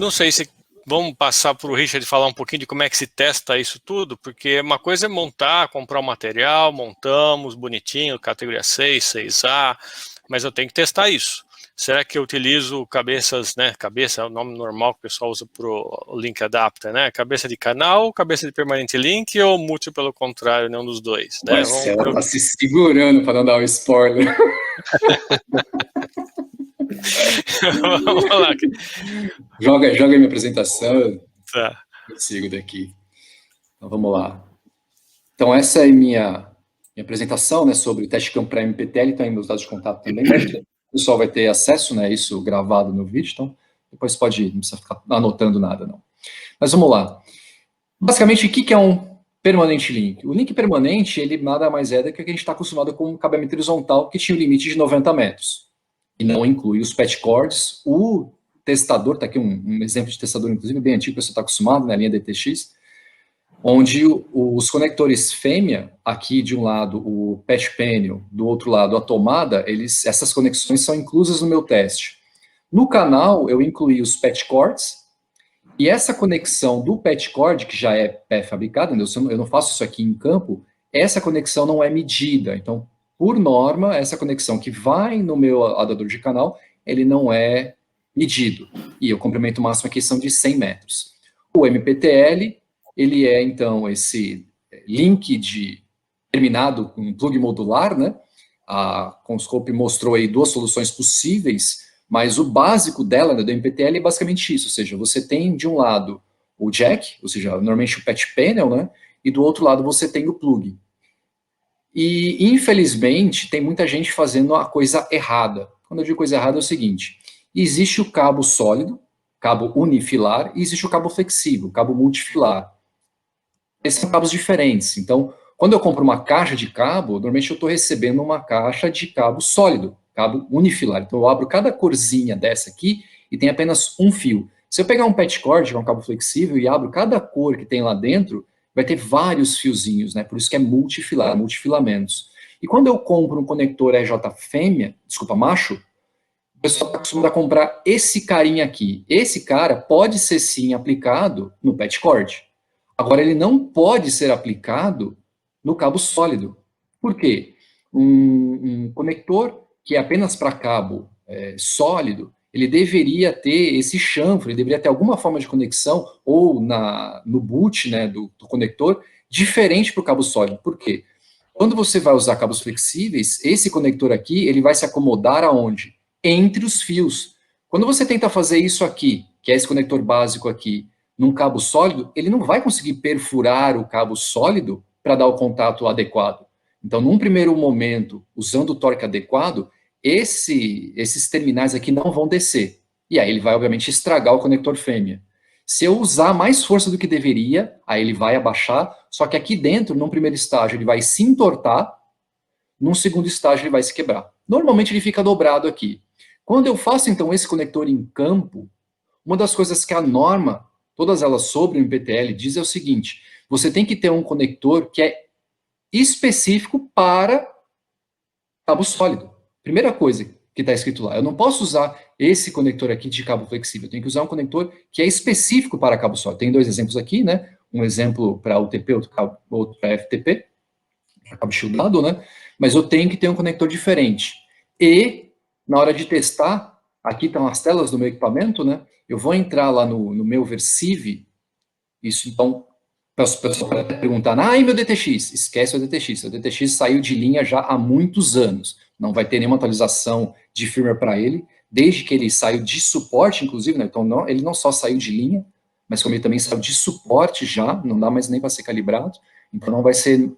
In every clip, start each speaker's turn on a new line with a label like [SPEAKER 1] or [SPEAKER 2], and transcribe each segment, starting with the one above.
[SPEAKER 1] não sei se vamos passar para o Richard falar um pouquinho de como é que se testa isso tudo, porque uma coisa é montar, comprar o material, montamos, bonitinho, categoria 6, 6A, mas eu tenho que testar isso. Será que eu utilizo cabeças, né? Cabeça é o nome normal que o pessoal usa para o link adapter, né? Cabeça de canal, cabeça de permanente link ou múltiplo pelo contrário, nenhum dos dois, né?
[SPEAKER 2] Marcelo tá se segurando para não dar um spoiler.
[SPEAKER 1] Vamos lá.
[SPEAKER 2] Joga aí minha apresentação.
[SPEAKER 1] Tá.
[SPEAKER 2] Eu sigo daqui. Então vamos lá. Então essa é minha apresentação, né, sobre o teste de campo para MPTL, então aí meus dados de contato também. O pessoal vai ter acesso, né, isso gravado no vídeo, então depois pode, não precisa ficar anotando nada, não. Mas vamos lá. Basicamente, o que é um permanente link? O link permanente, ele nada mais é do que a gente está acostumado com um cabeamento horizontal que tinha um limite de 90 metros. E não inclui os patch cords. O testador, está aqui um exemplo de testador, inclusive, bem antigo, que você está acostumado, na linha DTX, onde os conectores fêmea, aqui de um lado o patch panel, do outro lado a tomada, essas conexões são inclusas no meu teste. No canal, eu incluí os patch cords, e essa conexão do patch cord, que já é pré-fabricada, eu não faço isso aqui em campo, essa conexão não é medida. Então, por norma, essa conexão que vai no meu adaptador de canal, ele não é medido. E o comprimento máximo aqui são de 100 metros. O MPTL, ele é, então, esse link terminado com um plug modular, né? A Conscope mostrou aí duas soluções possíveis, mas o básico dela, né, do MPTL, é basicamente isso, ou seja, você tem de um lado o jack, ou seja, normalmente o patch panel, né, e do outro lado você tem o plug. E, infelizmente, tem muita gente fazendo a coisa errada. Quando eu digo coisa errada é o seguinte, existe o cabo sólido, cabo unifilar, e existe o cabo flexível, cabo multifilar. Esses são cabos diferentes, então, quando eu compro uma caixa de cabo, normalmente eu estou recebendo uma caixa de cabo sólido, cabo unifilar. Então eu abro cada corzinha dessa aqui e tem apenas um fio. Se eu pegar um patch cord, que é um cabo flexível, e abro cada cor que tem lá dentro, vai ter vários fiozinhos, né? Por isso que é multifilar, multifilamentos. E quando eu compro um conector EJ fêmea, desculpa, macho, o pessoal está acostumado a comprar esse carinha aqui. Esse cara pode ser sim aplicado no patch cord. Agora, ele não pode ser aplicado no cabo sólido. Por quê? Um conector que é apenas para cabo sólido, ele deveria ter esse chanfro, ele deveria ter alguma forma de conexão, ou no boot, né, do conector, diferente para o cabo sólido. Por quê? Quando você vai usar cabos flexíveis, esse conector aqui, ele vai se acomodar aonde? Entre os fios. Quando você tenta fazer isso aqui, que é esse conector básico aqui, num cabo sólido, ele não vai conseguir perfurar o cabo sólido para dar o contato adequado. Então, num primeiro momento, usando o torque adequado, esses terminais aqui não vão descer. E aí ele vai, obviamente, estragar o conector fêmea. Se eu usar mais força do que deveria, aí ele vai abaixar, só que aqui dentro, num primeiro estágio, ele vai se entortar, num segundo estágio ele vai se quebrar. Normalmente ele fica dobrado aqui. Quando eu faço, então, esse conector em campo, uma das coisas que a norma, todas elas sobre o MPTL, diz é o seguinte, você tem que ter um conector que é específico para cabo sólido. Primeira coisa que está escrito lá, eu não posso usar esse conector aqui de cabo flexível, eu tenho que usar um conector que é específico para cabo sólido. Tem dois exemplos aqui, né? Um exemplo para UTP, outro para FTP, para cabo shieldado, né? Mas eu tenho que ter um conector diferente. E, na hora de testar, aqui estão as telas do meu equipamento, né? Eu vou entrar lá no meu Versive, isso então, o pessoal pode perguntar, e meu DTX? Esquece o DTX saiu de linha já há muitos anos, não vai ter nenhuma atualização de firmware para ele, desde que ele saiu de suporte, inclusive, né? Então ele não só saiu de linha, mas como ele também saiu de suporte já, não dá mais nem para ser calibrado, então não vai ser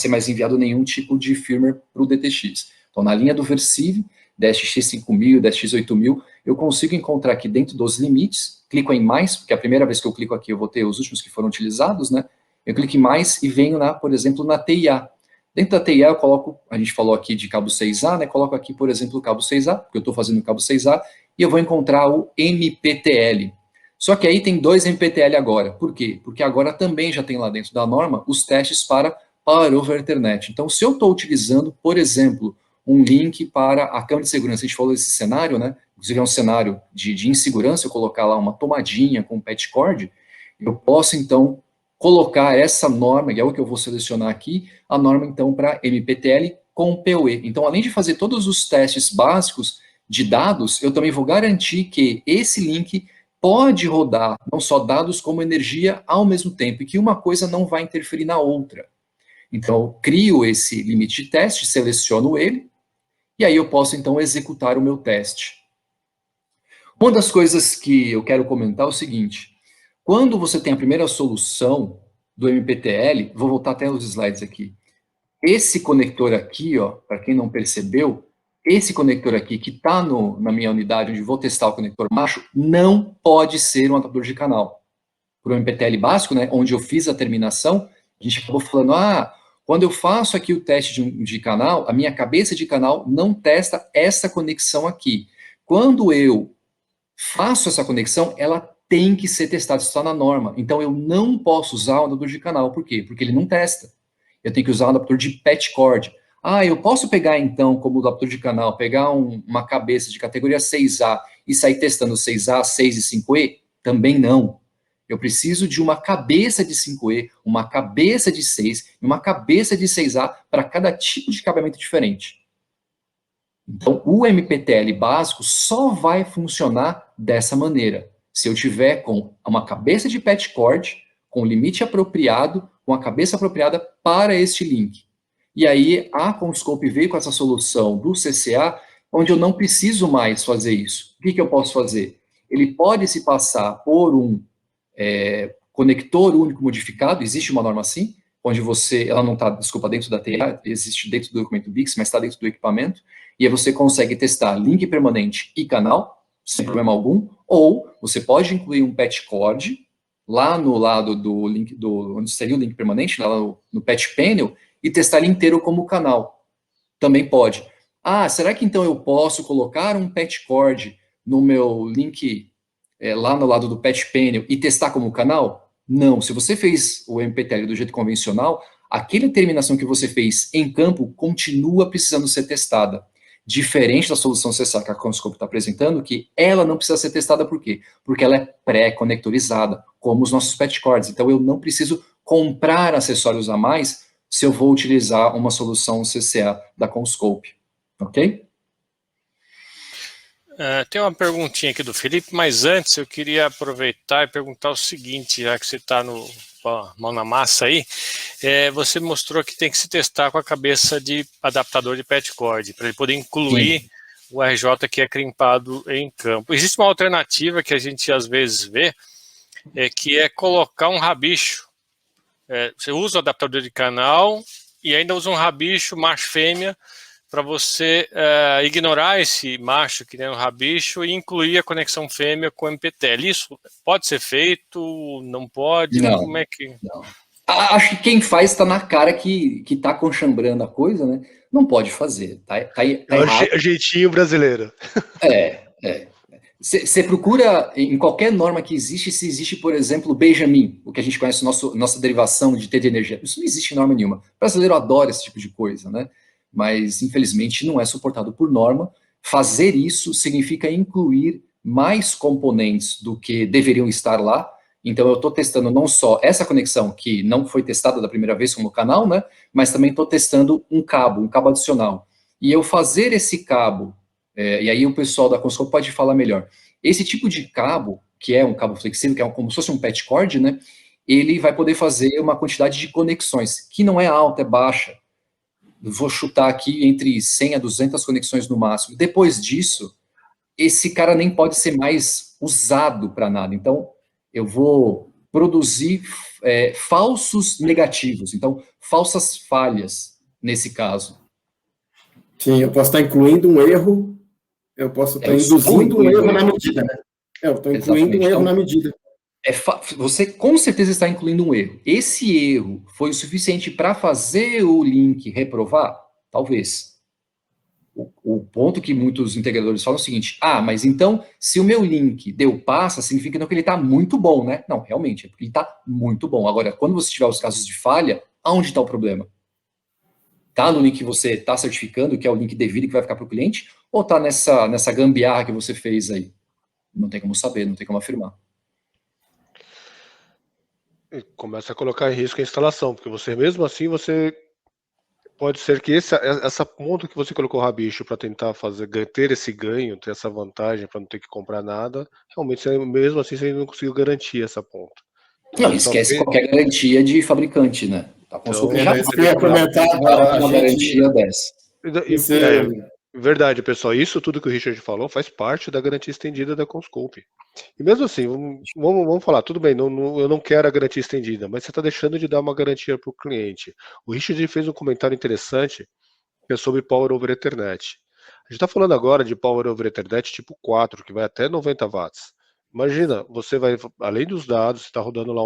[SPEAKER 2] mais enviado nenhum tipo de firmware para o DTX. Então na linha do Versive, DSX 5000, DSX 8000, eu consigo encontrar aqui dentro dos limites, clico em mais, porque a primeira vez que eu clico aqui eu vou ter os últimos que foram utilizados, né? Eu clico em mais e venho, por exemplo, na TIA. Dentro da TIA eu coloco, a gente falou aqui de cabo 6A, né? Coloco aqui, por exemplo, o cabo 6A, porque eu estou fazendo o cabo 6A, e eu vou encontrar o MPTL. Só que aí tem dois MPTL agora. Por quê? Porque agora também já tem lá dentro da norma os testes para Power over Ethernet. Então, se eu estou utilizando, por exemplo, um link para a câmera de segurança. A gente falou desse cenário, né? Inclusive é um cenário de insegurança, eu colocar lá uma tomadinha com patch cord, eu posso, então, colocar essa norma, que é o que eu vou selecionar aqui, a norma, então, para MPTL com PoE. Então, além de fazer todos os testes básicos de dados, eu também vou garantir que esse link pode rodar não só dados como energia ao mesmo tempo, e que uma coisa não vai interferir na outra. Então, eu crio esse limite de teste, seleciono ele, e aí eu posso, então, executar o meu teste. Uma das coisas que eu quero comentar é o seguinte: quando você tem a primeira solução do MPTL, vou voltar até os slides aqui, esse conector aqui, ó, para quem não percebeu, esse conector aqui que está na minha unidade, onde vou testar o conector macho, não pode ser um adaptador de canal. Para o MPTL básico, né, onde eu fiz a terminação, a gente acabou falando, quando eu faço aqui o teste de canal, a minha cabeça de canal não testa essa conexão aqui. Quando eu faço essa conexão, ela tem que ser testada, isso está na norma. Então, eu não posso usar o adaptador de canal. Por quê? Porque ele não testa. Eu tenho que usar um adaptador de patch cord. Eu posso pegar, então, como adaptador de canal, pegar uma cabeça de categoria 6A e sair testando 6A, 6 e 5E? Também não. Eu preciso de uma cabeça de 5E, uma cabeça de 6 e uma cabeça de 6A para cada tipo de cabeamento diferente. Então, o MPTL básico só vai funcionar dessa maneira. Se eu tiver com uma cabeça de patch cord, com o limite apropriado, com a cabeça apropriada para este link. E aí, a Conscope veio com essa solução do CCA, onde eu não preciso mais fazer isso. O que eu posso fazer? Ele pode se passar por um conector único modificado, existe uma norma assim, onde ela não está, desculpa, dentro da TIA, existe dentro do documento BIX, mas está dentro do equipamento, e aí você consegue testar link permanente e canal, sem problema algum, ou você pode incluir um patch cord, lá no lado do link, onde seria o link permanente, lá no patch panel, e testar ele inteiro como canal. Também pode. Será que então eu posso colocar um patch cord no meu link lá no lado do patch panel e testar como canal? Não. Se você fez o MPTL do jeito convencional, aquela terminação que você fez em campo continua precisando ser testada. Diferente da solução CSA que a Conscope está apresentando, que ela não precisa ser testada por quê? Porque ela é pré-conectorizada, como os nossos patch cords. Então eu não preciso comprar acessórios a mais se eu vou utilizar uma solução CCA da Conscope. Ok?
[SPEAKER 1] Tem uma perguntinha aqui do Felipe, mas antes eu queria aproveitar e perguntar o seguinte, já que você está com a mão na massa aí, você mostrou que tem que se testar com a cabeça de adaptador de patch cord, para ele poder incluir Sim. o RJ que é crimpado em campo. Existe uma alternativa que a gente às vezes vê, que é colocar um rabicho. Você usa o adaptador de canal e ainda usa um rabicho macho-fêmea para você ignorar esse macho que tem um rabicho e incluir a conexão fêmea com o MPTL. Isso pode ser feito? Não pode?
[SPEAKER 2] Não,
[SPEAKER 1] como é que...
[SPEAKER 2] Não. Acho que quem faz está na cara que está conchambrando a coisa, né? Não pode fazer. Tá errado.
[SPEAKER 3] É o jeitinho brasileiro.
[SPEAKER 2] Você procura em qualquer norma que existe, se existe, por exemplo, Benjamin, o que a gente conhece, nossa derivação de T de energia. Isso não existe em norma nenhuma. O brasileiro adora esse tipo de coisa, né? Mas, infelizmente, não é suportado por norma. Fazer isso significa incluir mais componentes do que deveriam estar lá. Então, eu estou testando não só essa conexão, que não foi testada da primeira vez como canal, né? Mas também estou testando um cabo adicional. E eu fazer esse cabo, e aí o pessoal da Conscope pode falar melhor. Esse tipo de cabo, que é um cabo flexível, que é como se fosse um patch cord, né? Ele vai poder fazer uma quantidade de conexões, que não é alta, é baixa. Vou chutar aqui entre 100 a 200 conexões no máximo. Depois disso, esse cara nem pode ser mais usado para nada. Então, eu vou produzir falsos negativos, então, falsas falhas nesse caso.
[SPEAKER 4] Sim, eu posso estar incluindo um erro, eu posso estar induzindo um erro na medida, né? Eu estou incluindo um erro na medida.
[SPEAKER 2] Você com certeza está incluindo um erro. Esse erro foi o suficiente para fazer o link reprovar? Talvez. O ponto que muitos integradores falam é o seguinte: mas então, se o meu link deu passa, significa que ele está muito bom, né? Não, realmente, é porque ele está muito bom. Agora, quando você tiver os casos de falha, aonde está o problema? Tá no link que você está certificando, que é o link devido que vai ficar para o cliente, ou tá nessa gambiarra que você fez aí? Não tem como saber, não tem como afirmar.
[SPEAKER 3] E começa a colocar em risco a instalação, porque você mesmo assim, você pode ser que essa ponto que você colocou o rabicho para tentar ter esse ganho, ter essa vantagem para não ter que comprar nada, realmente mesmo assim você não conseguiu garantir essa ponta.
[SPEAKER 2] Então, não, esquece qualquer garantia de fabricante, né? A Conscope já
[SPEAKER 4] ia comentar agora,
[SPEAKER 2] uma garantia dessa.
[SPEAKER 3] Verdade, pessoal, isso tudo que o Richard falou faz parte da garantia estendida da Conscope. E mesmo assim, vamos falar, tudo bem, eu não quero a garantia estendida, mas você está deixando de dar uma garantia para o cliente. O Richard fez um comentário interessante, que é sobre Power over Ethernet. A gente está falando agora de Power over Ethernet tipo 4, que vai até 90 watts. Imagina, você vai, além dos dados, você está rodando lá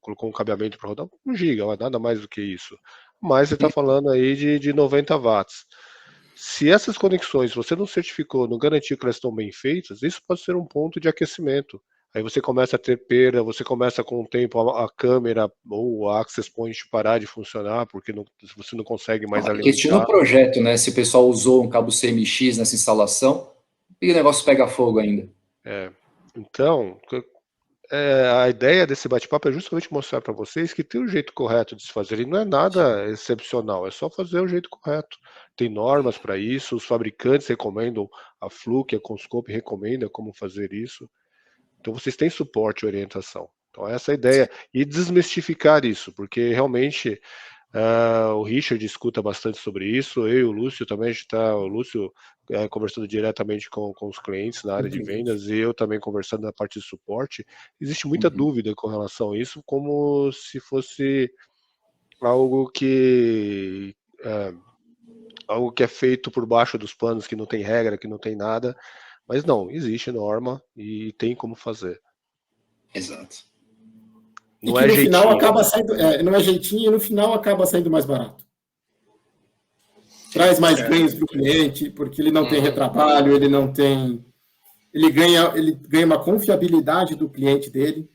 [SPEAKER 3] colocou um cabeamento para rodar 1 giga, nada mais do que isso. Mas você está falando aí de 90 watts. Se essas conexões você não certificou, não garantiu que elas estão bem feitas, isso pode ser um ponto de aquecimento. Aí você começa a ter perda, você começa com o tempo a câmera ou a access point parar de funcionar, porque você não consegue mais alimentar.
[SPEAKER 2] Questiona o projeto, né? Se o pessoal usou um cabo CMX nessa instalação, e o negócio pega fogo ainda.
[SPEAKER 3] Então, a ideia desse bate-papo é justamente mostrar para vocês que tem um jeito correto de se fazer. E não é nada excepcional, é só fazer o jeito correto. Tem normas para isso, os fabricantes recomendam, a Fluke, a Conscope recomenda como fazer isso. Então vocês têm suporte e orientação. Então essa é a ideia. E desmistificar isso, porque realmente o Richard escuta bastante sobre isso, eu e o Lúcio também, a gente está, o Lúcio conversando diretamente com os clientes na área de vendas, e eu também conversando na parte de suporte. Existe muita dúvida com relação a isso, como se fosse algo que é feito por baixo dos panos, que não tem regra, que não tem nada, mas não, existe norma e tem como fazer.
[SPEAKER 2] Exato.
[SPEAKER 3] Não é jeitinho.
[SPEAKER 4] Final acaba saindo, não é jeitinho, e no final acaba saindo mais barato. Traz mais ganhos para o cliente, porque ele não tem retrabalho, ele não tem... Ele ganha uma confiabilidade do cliente dele,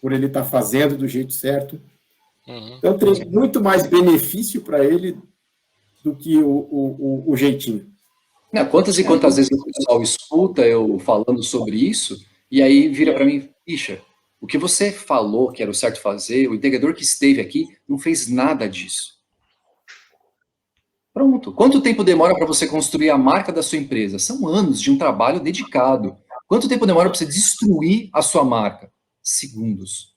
[SPEAKER 4] por ele estar fazendo do jeito certo. Então, tem muito mais benefício para ele do que o jeitinho.
[SPEAKER 2] Não, quantas e quantas vezes o pessoal escuta eu falando sobre isso, e aí vira para mim, Richard, o que você falou que era o certo fazer, o integrador que esteve aqui não fez nada disso. Pronto. Quanto tempo demora para você construir a marca da sua empresa? São anos de um trabalho dedicado. Quanto tempo demora para você destruir a sua marca? Segundos.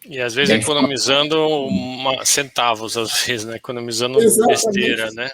[SPEAKER 1] E às vezes economizando centavos, às vezes, né? Economizando besteira, né?